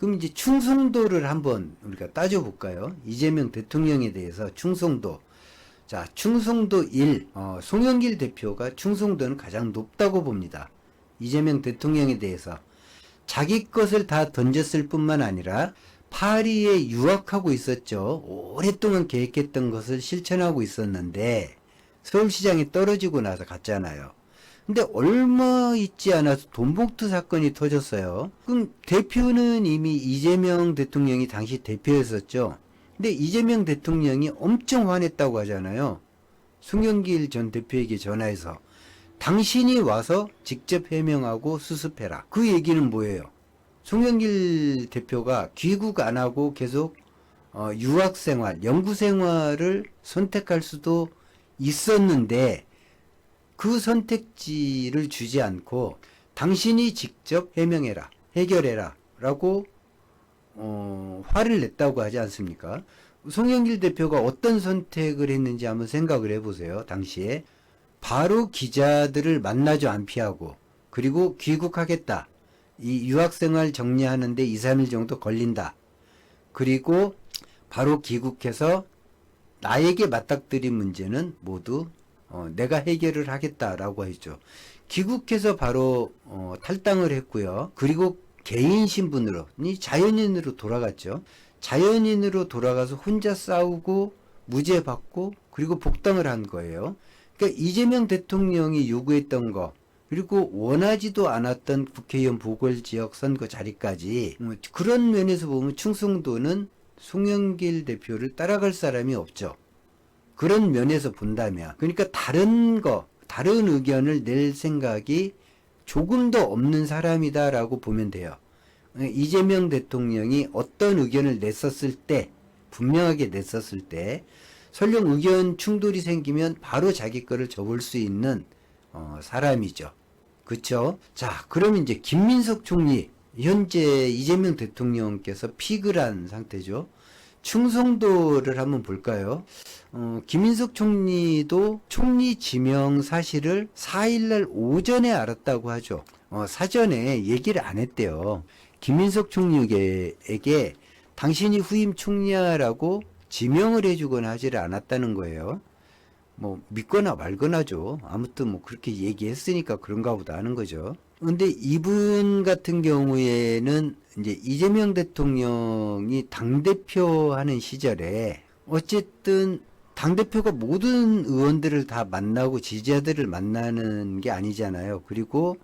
그럼 이제 충성도를 한번 우리가 따져볼까요? 이재명 대통령에 대해서 충성도. 자, 충성도 1. 송영길 대표가 충성도는 가장 높다고 봅니다. 이재명 대통령에 대해서. 자기 것을 다 던졌을 뿐만 아니라 파리에 유학하고 있었죠. 오랫동안 계획했던 것을 실천하고 있었는데 서울시장에 떨어지고 나서 갔잖아요. 근데 얼마 있지 않아서 돈봉투 사건이 터졌어요. 그럼 대표는 이미 이재명 대통령이 당시 대표였었죠. 근데 이재명 대통령이 엄청 화냈다고 하잖아요. 송영길 전 대표에게 전화해서 당신이 와서 직접 해명하고 수습해라. 그 얘기는 뭐예요? 송영길 대표가 귀국 안 하고 계속 유학생활, 연구생활을 선택할 수도 있었는데 그 선택지를 주지 않고 당신이 직접 해명해라, 해결해라 라고 화를 냈다고 하지 않습니까? 송영길 대표가 어떤 선택을 했는지 한번 생각을 해보세요. 당시에 바로 기자들을 만나죠. 안 피하고. 그리고 귀국하겠다. 이 유학생활 정리하는데 2, 3일 정도 걸린다. 그리고 바로 귀국해서 나에게 맞닥뜨린 문제는 모두 내가 해결을 하겠다라고 했죠. 귀국해서 바로 탈당을 했고요. 그리고 개인 신분으로, 자연인으로 돌아갔죠. 자연인으로 돌아가서 혼자 싸우고 무죄 받고 그리고 복당을 한 거예요. 그러니까 이재명 대통령이 요구했던 거, 그리고 원하지도 않았던 국회의원 보궐지역 선거 자리까지, 그런 면에서 보면 충성도는 송영길 대표를 따라갈 사람이 없죠. 그런 면에서 본다면, 그러니까 다른 의견을 낼 생각이 조금 더 없는 사람이다라고 보면 돼요. 이재명 대통령이 어떤 의견을 냈었을 때, 분명하게 냈었을 때, 설령 의견 충돌이 생기면 바로 자기 거를 접을 수 있는 사람이죠. 그쵸? 자, 그럼 이제 김민석 총리, 현재 이재명 대통령께서 픽을 한 상태죠. 충성도를 한번 볼까요? 김민석 총리도 총리 지명 사실을 4일날 오전에 알았다고 하죠. 사전에 얘기를 안 했대요. 김민석 총리에게 당신이 후임 총리야라고 지명을 해주거나 하지를 않았다는 거예요. 뭐 믿거나 말거나죠. 아무튼 뭐 그렇게 얘기했으니까 그런가 보다 하는 거죠. 근데 이분 같은 경우에는 이제 이재명 대통령이 당대표 하는 시절에 어쨌든 당대표가 모든 의원들을 다 만나고 지지자들을 만나는 게 아니잖아요. 그리고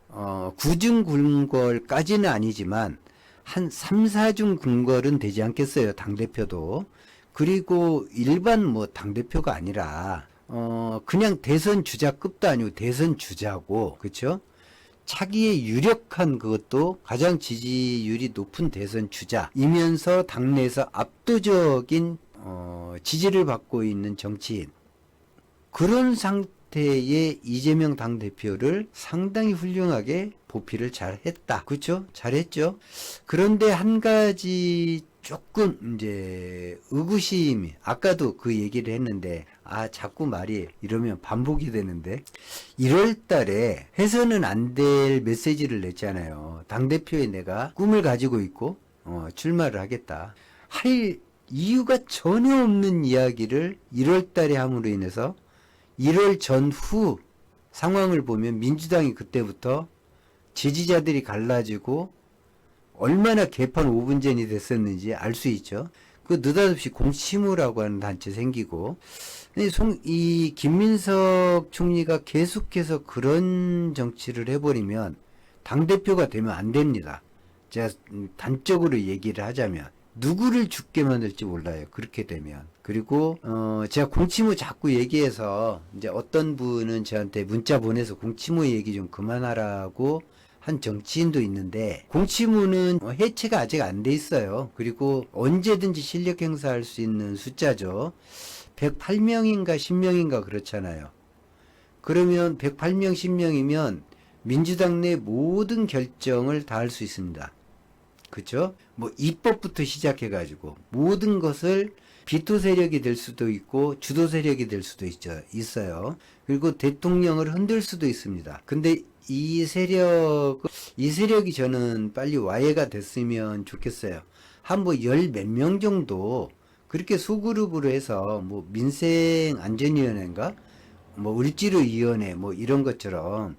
구중 궁궐까지는 아니지만 한 3, 4중 궁궐은 되지 않겠어요. 당대표도. 그리고 일반 뭐 당대표가 아니라 그냥 대선 주자급도 아니고 대선 주자고, 그쵸? 차기에 유력한 그것도 가장 지지율이 높은 대선 주자이면서 당내에서 압도적인 지지를 받고 있는 정치인, 그런 상태의 이재명 당대표를 상당히 훌륭하게 보필을 잘 했다. 그쵸? 잘했죠? 그런데 한 가지 조금 이제 의구심이, 아까도 그 얘기를 했는데 자꾸 말이 이러면 반복이 되는데 1월 달에 해서는 안 될 메시지를 냈잖아요. 당대표에 내가 꿈을 가지고 있고 출마를 하겠다. 할 이유가 전혀 없는 이야기를 1월 달에 함으로 인해서 1월 전후 상황을 보면 민주당이 그때부터 지지자들이 갈라지고 얼마나 개판 5분 전이 됐었는지 알 수 있죠. 그 느닷없이 공치무라고 하는 단체 생기고, 이 김민석 총리가 계속해서 그런 정치를 해버리면 당대표가 되면 안 됩니다. 제가 단적으로 얘기를 하자면 누구를 죽게 만들지 몰라요. 그렇게 되면. 그리고 제가 공치무 자꾸 얘기해서 이제 어떤 분은 저한테 문자 보내서 공치무 얘기 좀 그만하라고 한 정치인도 있는데, 공치무는 해체가 아직 안 돼 있어요. 그리고 언제든지 실력 행사할 수 있는 숫자죠. 108명인가 10명인가 그렇잖아요. 그러면 108명 10명이면 민주당 내 모든 결정을 다 할 수 있습니다. 그쵸? 뭐 입법부터 시작해가지고 모든 것을 비토 세력이 될 수도 있고 주도 세력이 될 수도 있어요. 그리고 대통령을 흔들 수도 있습니다. 근데 이 세력이 저는 빨리 와해가 됐으면 좋겠어요. 한 뭐 열 몇 명 정도 그렇게 소그룹으로 해서 뭐 민생안전위원회인가? 뭐 을지로위원회 뭐 이런 것처럼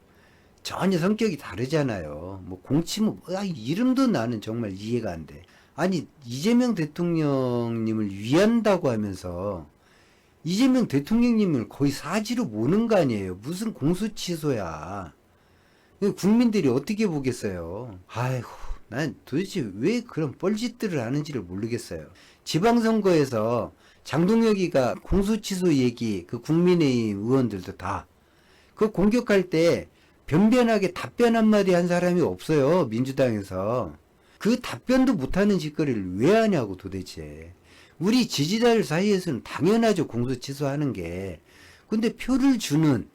전혀 성격이 다르잖아요. 뭐 공치뭐 이름도 나는 정말 이해가 안 돼. 아니 이재명 대통령님을 위한다고 하면서 이재명 대통령님을 거의 사지로 모는 거 아니에요. 무슨 공수처야. 국민들이 어떻게 보겠어요. 아이고 난 도대체 왜 그런 뻘짓들을 하는지를 모르겠어요. 지방선거에서 장동혁이가 공수처 얘기 그 국민의힘 의원들도 다 그 공격할 때 변변하게 답변 한마디 한 사람이 없어요. 민주당에서. 그 답변도 못하는 짓거리를 왜 하냐고 도대체. 우리 지지자들 사이에서는 당연하죠. 공소 취소하는 게. 근데 표를 주는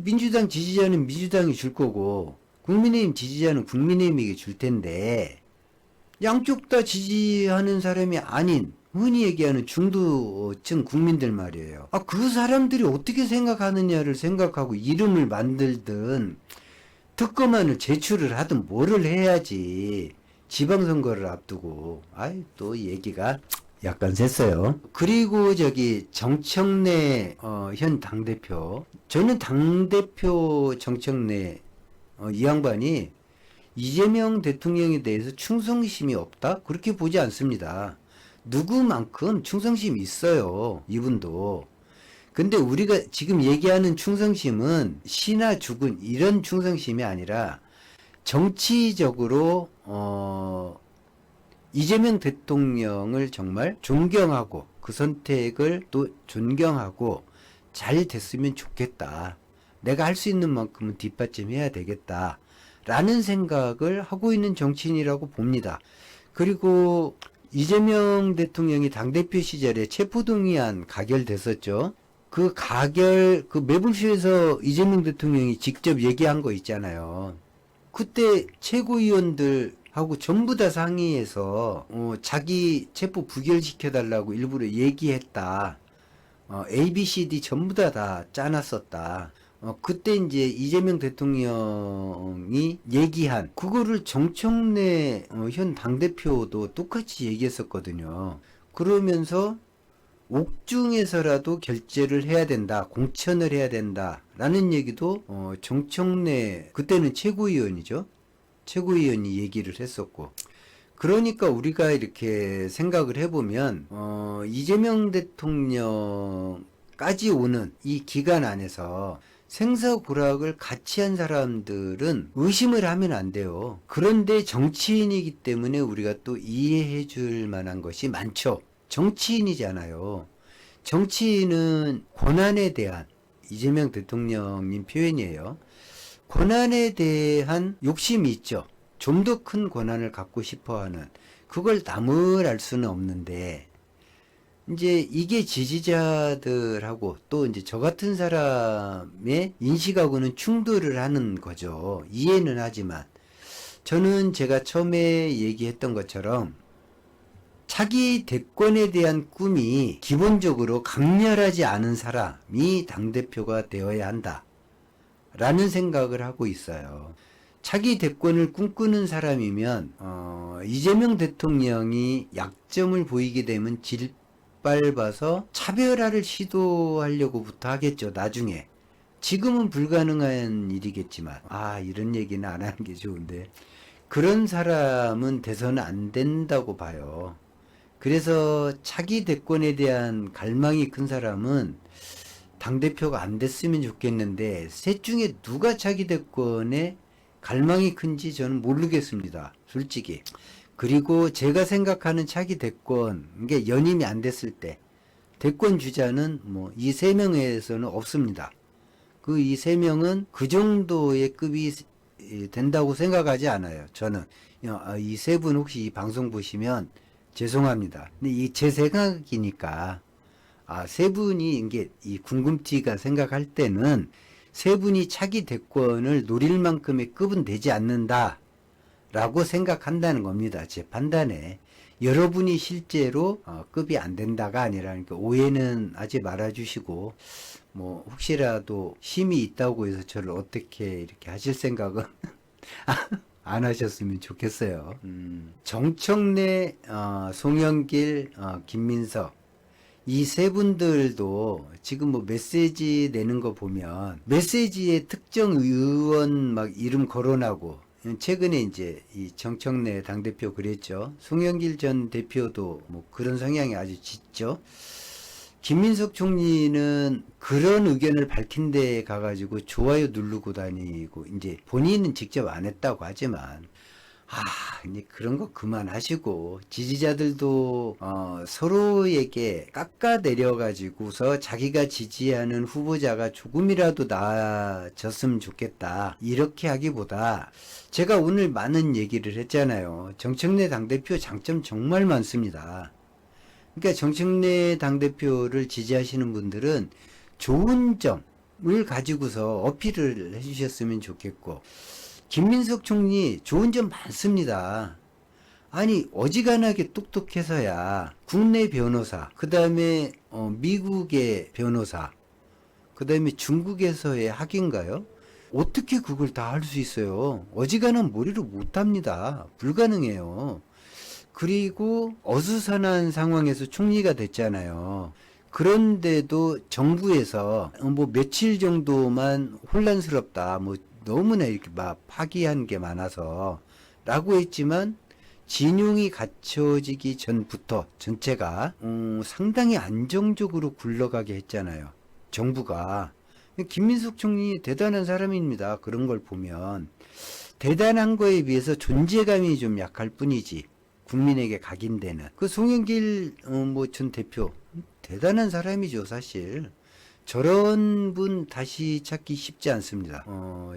민주당 지지자는 민주당이 줄 거고 국민의힘 지지자는 국민의힘에게 줄 텐데 양쪽 다 지지하는 사람이 아닌 흔히 얘기하는 중도층 국민들 말이에요. 그 사람들이 어떻게 생각하느냐를 생각하고 이름을 만들든 특검안을 제출을 하든 뭐를 해야지. 지방선거를 앞두고 또 얘기가 약간 샜어요. 그리고 정청래 현 당대표, 저는 당대표 정청래 이 양반이 이재명 대통령에 대해서 충성심이 없다? 그렇게 보지 않습니다. 누구만큼 충성심이 있어요. 이분도. 근데 우리가 지금 얘기하는 충성심은 시나 죽은 이런 충성심이 아니라 정치적으로 이재명 대통령을 정말 존경하고 그 선택을 또 존경하고 잘 됐으면 좋겠다. 내가 할 수 있는 만큼은 뒷받침해야 되겠다. 라는 생각을 하고 있는 정치인이라고 봅니다. 그리고 이재명 대통령이 당대표 시절에 체포동의안 가결됐었죠. 그 매불쇼에서 이재명 대통령이 직접 얘기한 거 있잖아요. 그때 최고위원들하고 전부 다 상의해서 자기 체포 부결시켜달라고 일부러 얘기했다. A, B, C, D 전부 다 짜놨었다. 그때 이제 이재명 대통령이 얘기한 그거를 정청래 현 당대표도 똑같이 얘기했었거든요. 그러면서 옥중에서라도 결재를 해야 된다, 공천을 해야 된다 라는 얘기도 정청래 그때는 최고위원이죠. 최고위원이 얘기를 했었고, 그러니까 우리가 이렇게 생각을 해보면 이재명 대통령까지 오는 이 기간 안에서 생사고락을 같이 한 사람들은 의심을 하면 안 돼요. 그런데 정치인이기 때문에 우리가 또 이해해 줄 만한 것이 많죠. 정치인이잖아요. 정치인은 권한에 대한, 이재명 대통령님 표현이에요. 권한에 대한 욕심이 있죠. 좀 더 큰 권한을 갖고 싶어 하는, 그걸 나무랄 수는 없는데, 이제 이게 지지자들하고 또 이제 저 같은 사람의 인식하고는 충돌을 하는 거죠. 이해는 하지만. 저는 제가 처음에 얘기했던 것처럼 차기 대권에 대한 꿈이 기본적으로 강렬하지 않은 사람이 당대표가 되어야 한다. 라는 생각을 하고 있어요. 차기 대권을 꿈꾸는 사람이면 이재명 대통령이 약점을 보이게 되면 짓밟아서 차별화를 시도하려고부터 하겠죠. 나중에. 지금은 불가능한 일이겠지만 이런 얘기는 안 하는 게 좋은데 그런 사람은 돼서는 안 된다고 봐요. 그래서 차기 대권에 대한 갈망이 큰 사람은 당대표가 안 됐으면 좋겠는데 셋 중에 누가 차기 대권에 갈망이 큰지 저는 모르겠습니다. 솔직히. 그리고 제가 생각하는 차기 대권, 이게 연임이 안 됐을 때 대권 주자는 이 세 명에서는 없습니다. 그 이 세 명은 그 정도의 급이 된다고 생각하지 않아요. 저는 이 세 분 혹시 이 방송 보시면 죄송합니다. 근데 이 제 생각이니까 세 분이 이게 이 궁금티가 생각할 때는 세 분이 차기 대권을 노릴 만큼의 급은 되지 않는다 라고 생각한다는 겁니다. 제 판단에. 여러분이 실제로 급이 안 된다가 아니라 그러니까 오해는 하지 말아 주시고, 뭐 혹시라도 힘이 있다고 해서 저를 어떻게 이렇게 하실 생각은 안 하셨으면 좋겠어요. 정청래, 송영길, 김민석 이 세 분들도 지금 뭐 메시지 내는 거 보면 메시지에 특정 의원 막 이름 거론하고, 최근에 이제 이 정청래 당대표 그랬죠. 송영길 전 대표도 뭐 그런 성향이 아주 짙죠. 김민석 총리는 그런 의견을 밝힌 데 가가지고 좋아요 누르고 다니고, 이제 본인은 직접 안 했다고 하지만, 이제 그런 거 그만하시고, 지지자들도, 서로에게 깎아내려가지고서 자기가 지지하는 후보자가 조금이라도 나아졌으면 좋겠다. 이렇게 하기보다, 제가 오늘 많은 얘기를 했잖아요. 정청래 당대표 장점 정말 많습니다. 그러니까 정청래 당대표를 지지하시는 분들은 좋은 점을 가지고서 어필을 해주셨으면 좋겠고, 김민석 총리 좋은 점 많습니다. 아니 어지간하게 똑똑해서야 국내 변호사, 그 다음에 미국의 변호사, 그 다음에 중국에서의 학위인가요? 어떻게 그걸 다 할 수 있어요? 어지간한 머리로 못합니다. 불가능해요. 그리고 어수선한 상황에서 총리가 됐잖아요. 그런데도 정부에서 뭐 며칠 정도만 혼란스럽다, 뭐 너무나 이렇게 막 파기한 게 많아서 라고 했지만, 진용이 갖춰지기 전부터 전체가 상당히 안정적으로 굴러가게 했잖아요. 정부가. 김민석 총리 대단한 사람입니다. 그런 걸 보면 대단한 거에 비해서 존재감이 좀 약할 뿐이지, 국민에게 각인되는. 그 송영길 뭐 전 대표 대단한 사람이죠. 사실 저런 분 다시 찾기 쉽지 않습니다.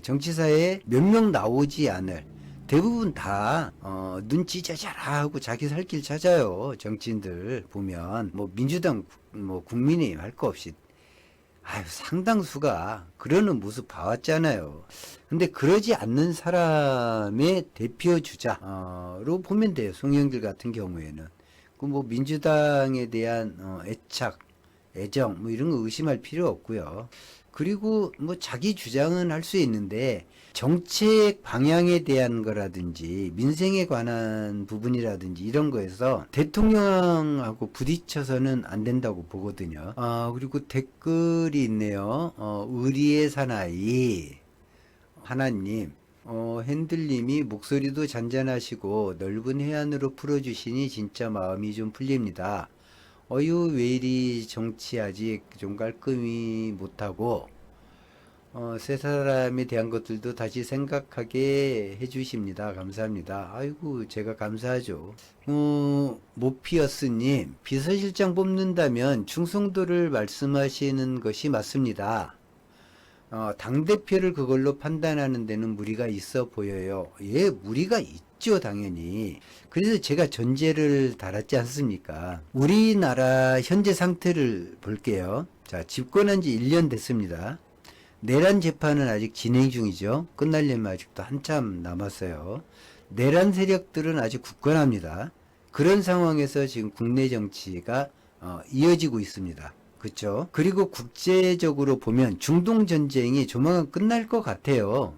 정치사에 몇 명 나오지 않을, 대부분 다 눈치 자자라하고 자기 살 길 찾아요. 정치인들 보면 뭐 민주당, 뭐 국민의힘 할 거 없이 상당수가 그러는 모습 봐왔잖아요. 근데 그러지 않는 사람의 대표 주자로 보면 돼요. 송영길 같은 경우에는. 그 뭐 민주당에 대한 애착, 애정 뭐 이런 거 의심할 필요 없고요. 그리고 뭐 자기 주장은 할 수 있는데 정책 방향에 대한 거라든지 민생에 관한 부분이라든지 이런 거에서 대통령하고 부딪혀서는 안 된다고 보거든요. 그리고 댓글이 있네요. 의리의 사나이 하나님, 핸들님이 목소리도 잔잔하시고 넓은 해안으로 풀어주시니 진짜 마음이 좀 풀립니다. 어유 왜 이리 정치 아직 좀 깔끔히 못하고, 세 사람에 대한 것들도 다시 생각하게 해주십니다. 감사합니다. 아이고, 제가 감사하죠. 모피어스님, 비서실장 뽑는다면 충성도를 말씀하시는 것이 맞습니다. 당대표를 그걸로 판단하는 데는 무리가 있어 보여요. 예, 무리가 있죠, 당연히. 그래서 제가 전제를 달았지 않습니까? 우리나라 현재 상태를 볼게요. 자, 집권한 지 1년 됐습니다. 내란 재판은 아직 진행 중이죠. 끝나려면 아직도 한참 남았어요. 내란 세력들은 아직 굳건합니다. 그런 상황에서 지금 국내 정치가 이어지고 있습니다. 그렇죠? 그리고 국제적으로 보면 중동 전쟁이 조만간 끝날 것 같아요.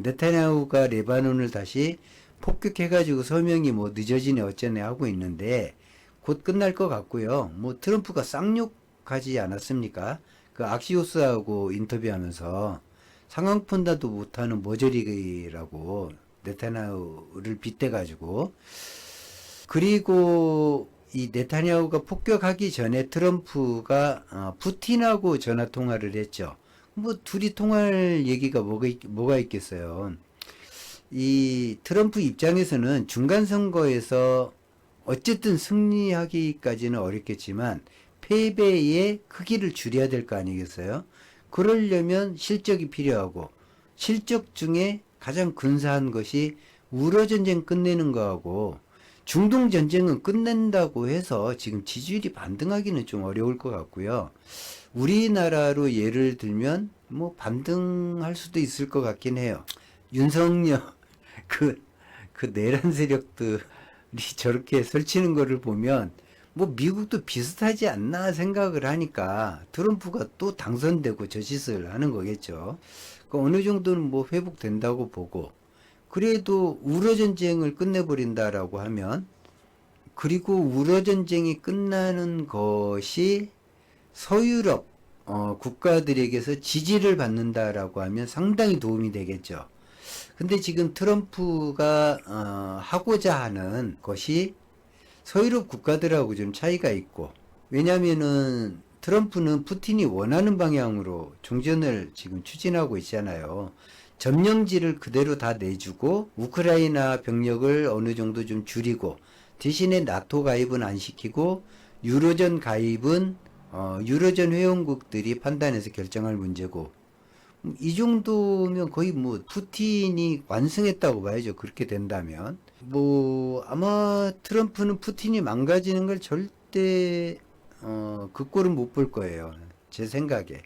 네타냐후가 레바논을 다시 폭격해가지고 서명이 뭐 늦어지네 어쩌네 하고 있는데 곧 끝날 것 같고요. 뭐 트럼프가 쌍욕하지 않았습니까? 그 악시오스하고 인터뷰하면서 상황 판단도 못하는 머저리라고 네타냐후를 빗대가지고. 그리고 이 네타냐후가 폭격하기 전에 트럼프가 푸틴하고 전화 통화를 했죠. 뭐 둘이 통화할 얘기가 뭐가 있겠어요. 이 트럼프 입장에서는 중간 선거에서 어쨌든 승리하기까지는 어렵겠지만 패배의 크기를 줄여야 될 거 아니겠어요? 그러려면 실적이 필요하고, 실적 중에 가장 근사한 것이 우러 전쟁 끝내는 거하고, 중동 전쟁은 끝낸다고 해서 지금 지지율이 반등하기는 좀 어려울 것 같고요. 우리나라로 예를 들면 뭐 반등할 수도 있을 것 같긴 해요. 윤석열 그 그 내란 세력들이 저렇게 설치는 거를 보면 뭐 미국도 비슷하지 않나 생각을 하니까 트럼프가 또 당선되고 저 짓을 하는 거겠죠. 그 어느 정도는 뭐 회복된다고 보고, 그래도 우러 전쟁을 끝내버린다라고 하면, 그리고 우러 전쟁이 끝나는 것이 서유럽 국가들에게서 지지를 받는다라고 하면 상당히 도움이 되겠죠. 근데 지금 트럼프가 하고자 하는 것이 서유럽 국가들하고 좀 차이가 있고, 왜냐면은 트럼프는 푸틴이 원하는 방향으로 종전을 지금 추진하고 있잖아요. 점령지를 그대로 다 내주고 우크라이나 병력을 어느 정도 좀 줄이고, 대신에 나토 가입은 안 시키고 유로존 가입은 유로존 회원국들이 판단해서 결정할 문제고, 이 정도면 거의 뭐 푸틴이 완승했다고 봐야죠. 그렇게 된다면 뭐 아마 트럼프는 푸틴이 망가지는 걸 절대 그 꼴은 못 볼 거예요. 제 생각에.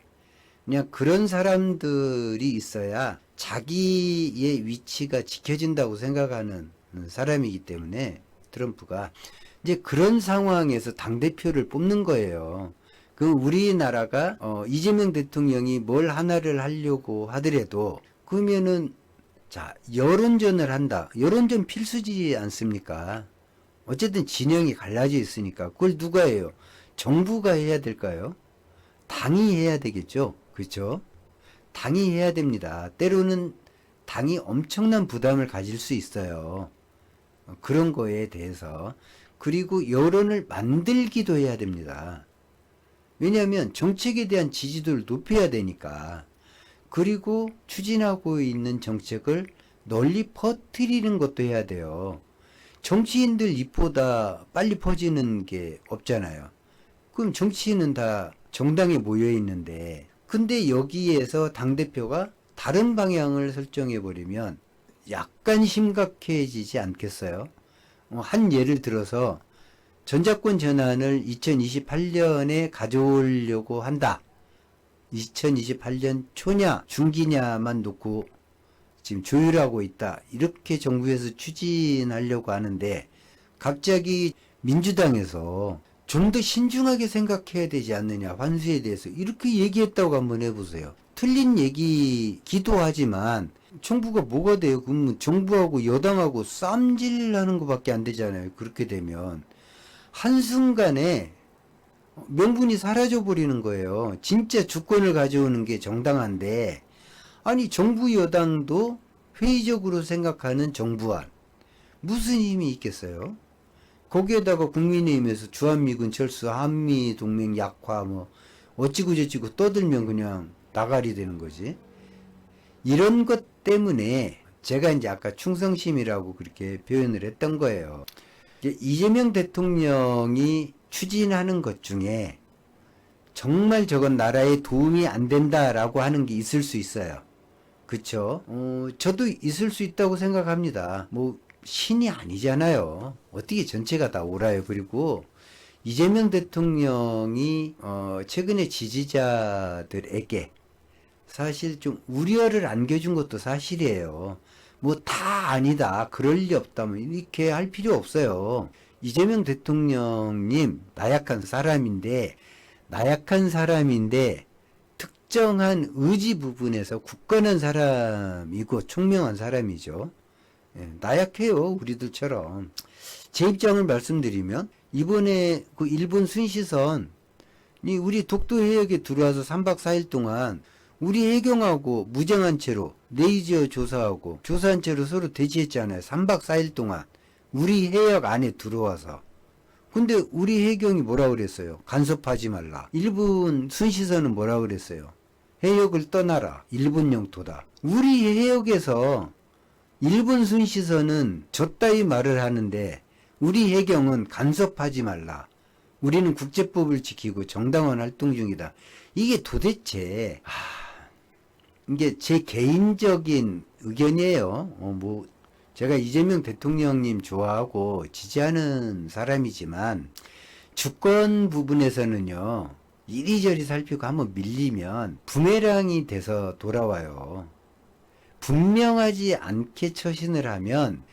그냥 그런 사람들이 있어야 자기의 위치가 지켜진다고 생각하는 사람이기 때문에, 트럼프가 이제 그런 상황에서 당대표를 뽑는 거예요. 그 우리나라가 이재명 대통령이 뭘 하나를 하려고 하더라도, 그러면은 자, 여론전을 한다. 여론전 필수지 않습니까? 어쨌든 진영이 갈라져 있으니까 그걸 누가 해요? 정부가 해야 될까요? 당이 해야 되겠죠. 그렇죠? 당이 해야 됩니다. 때로는 당이 엄청난 부담을 가질 수 있어요. 그런 거에 대해서. 그리고 여론을 만들기도 해야 됩니다. 왜냐하면 정책에 대한 지지도를 높여야 되니까. 그리고 추진하고 있는 정책을 널리 퍼뜨리는 것도 해야 돼요. 정치인들 입보다 빨리 퍼지는 게 없잖아요. 그럼 정치인은 다 정당에 모여 있는데, 근데 여기에서 당대표가 다른 방향을 설정해 버리면 약간 심각해지지 않겠어요? 한 예를 들어서 전작권 전환을 2028년에 가져오려고 한다. 2028년 초냐 중기냐만 놓고 지금 조율하고 있다. 이렇게 정부에서 추진하려고 하는데, 갑자기 민주당에서 좀 더 신중하게 생각해야 되지 않느냐, 환수에 대해서 이렇게 얘기했다고 한번 해보세요. 틀린 얘기기도 하지만 정부가 뭐가 돼요? 그러면 정부하고 여당하고 쌈질하는 것밖에 안 되잖아요. 그렇게 되면 한순간에 명분이 사라져 버리는 거예요. 진짜 주권을 가져오는 게 정당한데, 아니 정부 여당도 회의적으로 생각하는 정부안, 무슨 힘이 있겠어요? 거기에다가 국민의힘에서 주한미군 철수, 한미동맹 약화 뭐 어찌고 저찌고 떠들면 그냥 나가리 되는 거지. 이런 것 때문에 제가 이제 아까 충성심이라고 그렇게 표현을 했던 거예요. 이재명 대통령이 추진하는 것 중에 정말 저건 나라에 도움이 안 된다라고 하는 게 있을 수 있어요. 그쵸? 저도 있을 수 있다고 생각합니다. 뭐 신이 아니잖아요. 어떻게 전체가 다 옳아요. 그리고 이재명 대통령이 최근에 지지자들에게 사실 좀 우려를 안겨준 것도 사실이에요. 뭐 다 아니다, 그럴 리 없다, 뭐 이렇게 할 필요 없어요. 이재명 대통령님 나약한 사람인데 특정한 의지 부분에서 굳건한 사람이고 총명한 사람이죠. 예, 나약해요, 우리들처럼. 제 입장을 말씀드리면, 이번에 그 일본 순시선이 우리 독도 해역에 들어와서 3박 4일 동안 우리 해경하고 무장한 채로 레이저 조사하고 조사한 채로 서로 대치했잖아요. 3박 4일 동안 우리 해역 안에 들어와서. 근데 우리 해경이 뭐라 그랬어요? 간섭하지 말라. 일본 순시선은 뭐라 그랬어요? 해역을 떠나라. 일본 영토다. 우리 해역에서 일본 순시선은 저따위 말을 하는데 우리 해경은 간섭하지 말라. 우리는 국제법을 지키고 정당한 활동 중이다. 이게 도대체 이게 제 개인적인 의견이에요. 뭐 제가 이재명 대통령님 좋아하고 지지하는 사람이지만 주권 부분에서는요, 이리저리 살피고 한번 밀리면 부메랑이 돼서 돌아와요. 분명하지 않게 처신을 하면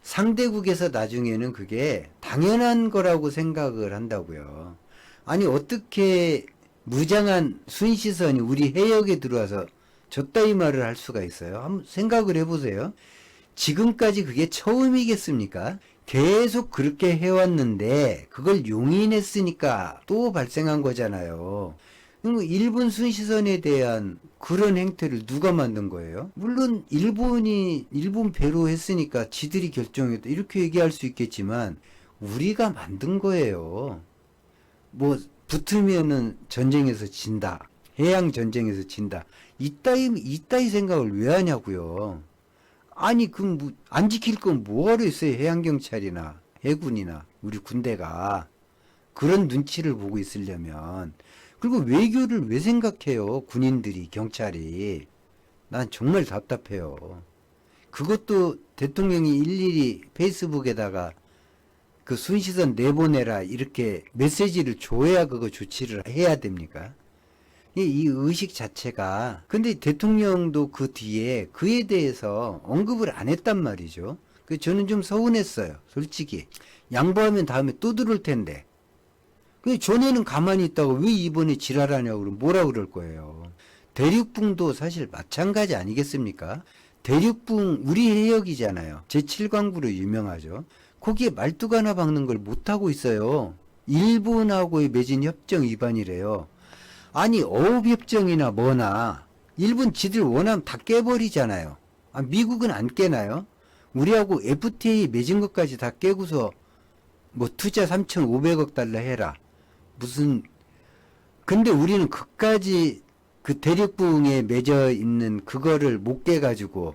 상대국에서 나중에는 그게 당연한 거라고 생각을 한다고요. 아니 어떻게 무장한 순시선이 우리 해역에 들어와서 저따위 말을 할 수가 있어요? 한번 생각을 해보세요. 지금까지 그게 처음이겠습니까? 계속 그렇게 해왔는데 그걸 용인했으니까 또 발생한 거잖아요. 일본 순시선에 대한 그런 행태를 누가 만든 거예요? 물론 일본 배로 했으니까 지들이 결정했다 이렇게 얘기할 수 있겠지만 우리가 만든 거예요. 뭐 붙으면은 전쟁에서 진다. 해양 전쟁에서 진다. 이따위 생각을 왜 하냐고요. 아니 안 지킬 건 뭐하러 있어요. 해양경찰이나 해군이나 우리 군대가 그런 눈치를 보고 있으려면. 그리고 외교를 왜 생각해요. 군인들이 경찰이. 난 정말 답답해요. 그것도 대통령이 일일이 페이스북에다가 그 순시선 내보내라 이렇게 메시지를 줘야 그거 조치를 해야 됩니까? 이 의식 자체가. 근데 대통령도 그 뒤에 그에 대해서 언급을 안 했단 말이죠. 저는 좀 서운했어요. 솔직히. 양보하면 다음에 또 들을 텐데. 전에는 가만히 있다가 왜 이번에 지랄하냐고 그러면 뭐라 그럴 거예요. 대륙붕도 사실 마찬가지 아니겠습니까? 대륙붕 우리 해역이잖아요. 제7광구로 유명하죠. 거기에 말뚝 하나 박는 걸 못하고 있어요. 일본하고의 맺은 협정 위반이래요. 아니 어업협정이나 뭐나 일본 지들 원하면 다 깨버리잖아요. 미국은 안 깨나요? 우리하고 FTA 맺은 것까지 다 깨고서 뭐 투자 3,500억 달러 해라. 근데 우리는 그까지 그 대륙붕에 맺어 있는 그거를 못 깨가지고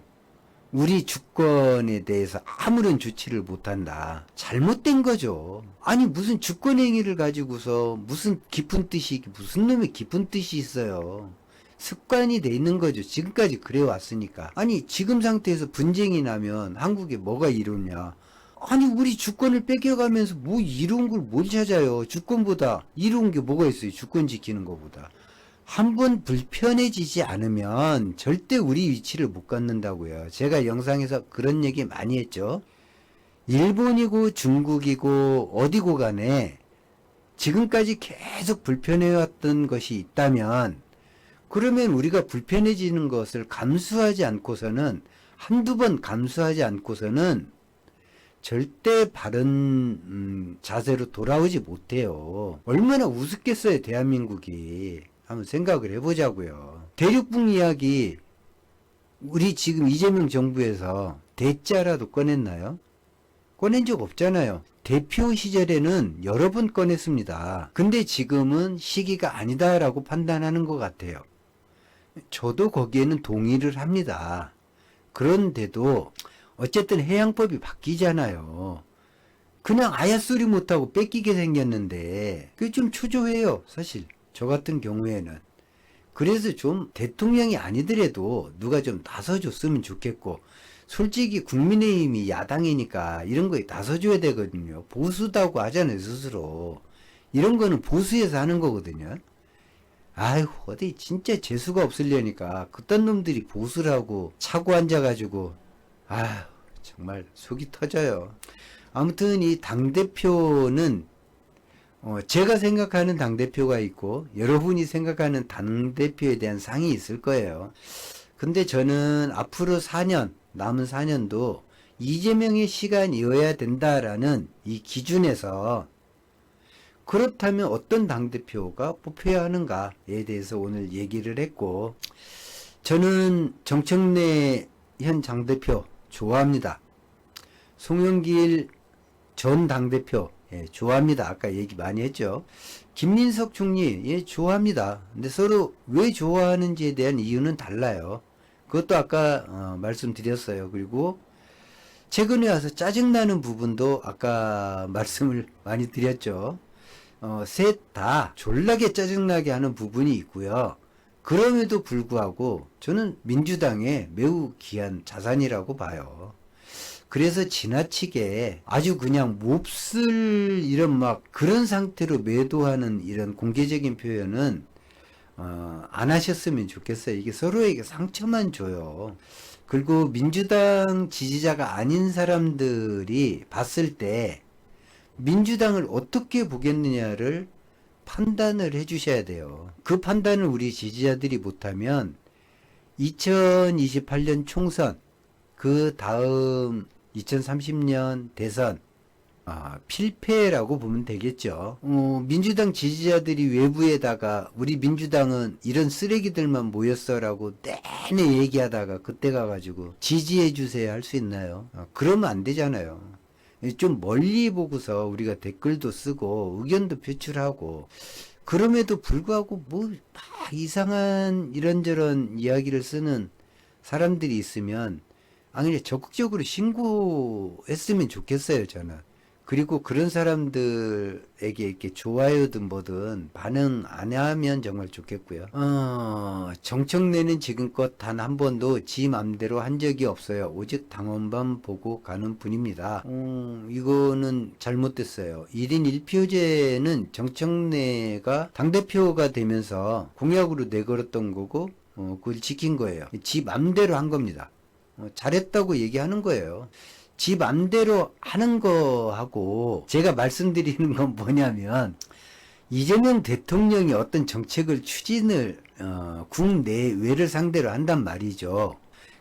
우리 주권에 대해서 아무런 조치를 못한다. 잘못된 거죠. 아니 무슨 주권행위를 가지고서 무슨 깊은 뜻이 무슨 놈의 깊은 뜻이 있어요. 습관이 돼 있는 거죠. 지금까지 그래 왔으니까. 아니 지금 상태에서 분쟁이 나면 한국에 뭐가 이루냐. 아니 우리 주권을 뺏겨가면서 뭐 이로운 걸 뭘 찾아요. 주권보다 이로운 게 뭐가 있어요. 주권 지키는 것보다. 한번 불편해지지 않으면 절대 우리 위치를 못 갖는다고요. 제가 영상에서 그런 얘기 많이 했죠. 일본이고 중국이고 어디고 간에 지금까지 계속 불편해왔던 것이 있다면 그러면 우리가 불편해지는 것을 감수하지 않고서는 한두 번 감수하지 않고서는 절대 바른 자세로 돌아오지 못해요. 얼마나 우습겠어요. 대한민국이. 한번 생각을 해보자고요. 대륙붕 이야기 우리 지금 이재명 정부에서 대자라도 꺼냈나요? 꺼낸 적 없잖아요. 대표 시절에는 여러 번 꺼냈습니다. 근데 지금은 시기가 아니다라고 판단하는 것 같아요. 저도 거기에는 동의를 합니다. 그런데도 어쨌든 해양법이 바뀌잖아요. 그냥 아야소리 못하고 뺏기게 생겼는데 그게 좀 초조해요. 사실 저 같은 경우에는. 그래서 좀 대통령이 아니더라도 누가 좀 나서줬으면 좋겠고, 솔직히 국민의힘이 야당이니까 이런 거에 나서줘야 되거든요. 보수다고 하잖아요, 스스로. 이런 거는 보수에서 하는 거거든요. 아이고, 어디 진짜 재수가 없으려니까 그딴 놈들이 보수라고 차고 앉아가지고, 아휴, 정말 속이 터져요. 아무튼 이 당대표는 제가 생각하는 당대표가 있고 여러분이 생각하는 당대표에 대한 상이 있을 거예요. 근데 저는 앞으로 4년, 남은 4년도 이재명의 시간이어야 된다라는 이 기준에서 그렇다면 어떤 당대표가 뽑혀야 하는가에 대해서 오늘 얘기를 했고, 저는 정청래 현 당대표 좋아합니다. 송영길 전 당대표 좋아합니다. 아까 얘기 많이 했죠. 김민석 총리 좋아합니다. 근데 서로 왜 좋아하는지에 대한 이유는 달라요. 그것도 아까 말씀드렸어요. 그리고 최근에 와서 짜증나는 부분도 아까 말씀을 많이 드렸죠. 셋 다 졸라게 짜증나게 하는 부분이 있고요. 그럼에도 불구하고 저는 민주당의 매우 귀한 자산이라고 봐요. 그래서 지나치게 아주 그냥 몹쓸 이런 막 그런 상태로 매도하는 이런 공개적인 표현은 안 하셨으면 좋겠어요. 이게 서로에게 상처만 줘요. 그리고 민주당 지지자가 아닌 사람들이 봤을 때 민주당을 어떻게 보겠느냐를 판단을 해주셔야 돼요. 그 판단을 우리 지지자들이 못하면 2028년 총선, 그 다음 2030년 대선, 필패라고 보면 되겠죠. 민주당 지지자들이 외부에다가 우리 민주당은 이런 쓰레기들만 모였어라고 내내 얘기하다가 그때 가가지고 지지해주세요 할 수 있나요? 그러면 안 되잖아요. 좀 멀리 보고서 우리가 댓글도 쓰고 의견도 표출하고 그럼에도 불구하고 뭐 막 이상한 이런저런 이야기를 쓰는 사람들이 있으면 아니 적극적으로 신고했으면 좋겠어요 저는. 그리고 그런 사람들에게 이렇게 좋아요든 뭐든 반응 안 하면 정말 좋겠고요. 정청래는 지금껏 단 한 번도 지 맘대로 한 적이 없어요. 오직 당원만 보고 가는 분입니다. 이거는 잘못됐어요. 1인 1표제는 정청래가 당대표가 되면서 공약으로 내걸었던 거고 그걸 지킨 거예요. 지 맘대로 한 겁니다. 잘했다고 얘기하는 거예요. 지 맘대로 하는 거하고 제가 말씀드리는 건 뭐냐면 이재명 대통령이 어떤 정책을 추진을 국내외를 상대로 한단 말이죠.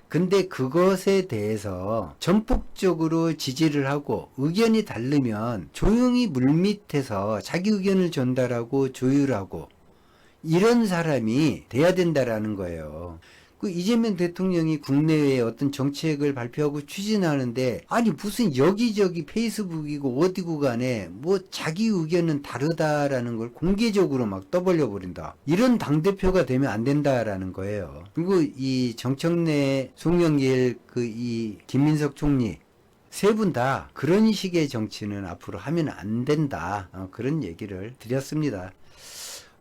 근데 그것에 대해서 전폭적으로 지지를 하고 의견이 다르면 조용히 물밑에서 자기 의견을 전달하고 조율하고 이런 사람이 돼야 된다라는 거예요. 그 이재명 대통령이 국내외에 어떤 정책을 발표하고 추진하는데 아니 무슨 여기저기 페이스북이고 어디고 간에 뭐 자기 의견은 다르다라는 걸 공개적으로 막 떠벌려 버린다. 이런 당대표가 되면 안 된다라는 거예요. 그리고 이 정청래, 송영길, 이 김민석 총리 세 분 다 그런 식의 정치는 앞으로 하면 안 된다. 그런 얘기를 드렸습니다.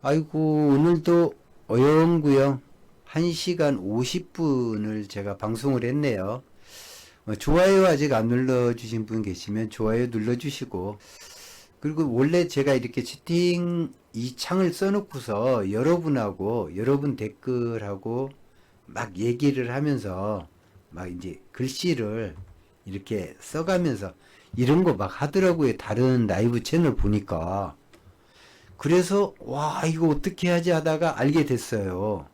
아이고 오늘도 어영구영 1시간 50분을 제가 방송을 했네요. 좋아요 아직 안 눌러주신 분 계시면 좋아요 눌러주시고 그리고 원래 제가 이렇게 채팅 이 창을 써놓고서 여러분하고 여러분 댓글하고 막 얘기를 하면서 막 이제 글씨를 이렇게 써가면서 이런 거 막 하더라고요. 다른 라이브 채널 보니까. 그래서 와 이거 어떻게 하지 하다가 알게 됐어요.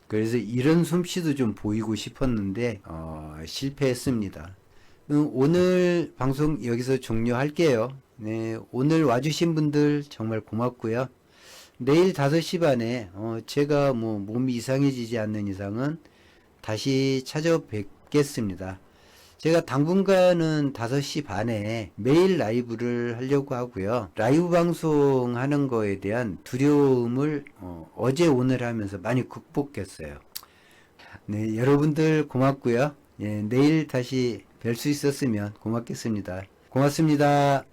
그래서 이런 솜씨도 좀 보이고 싶었는데 실패했습니다. 오늘 방송 여기서 종료할게요. 네, 오늘 와주신 분들 정말 고맙고요. 내일 5시 반에 제가 뭐 몸이 이상해지지 않는 이상은 다시 찾아뵙겠습니다. 제가 당분간은 5시 반에 매일 라이브를 하려고 하고요. 라이브 방송하는 거에 대한 두려움을 어제 오늘 하면서 많이 극복했어요. 네, 여러분들 고맙고요. 예, 내일 다시 뵐 수 있었으면 고맙겠습니다. 고맙습니다.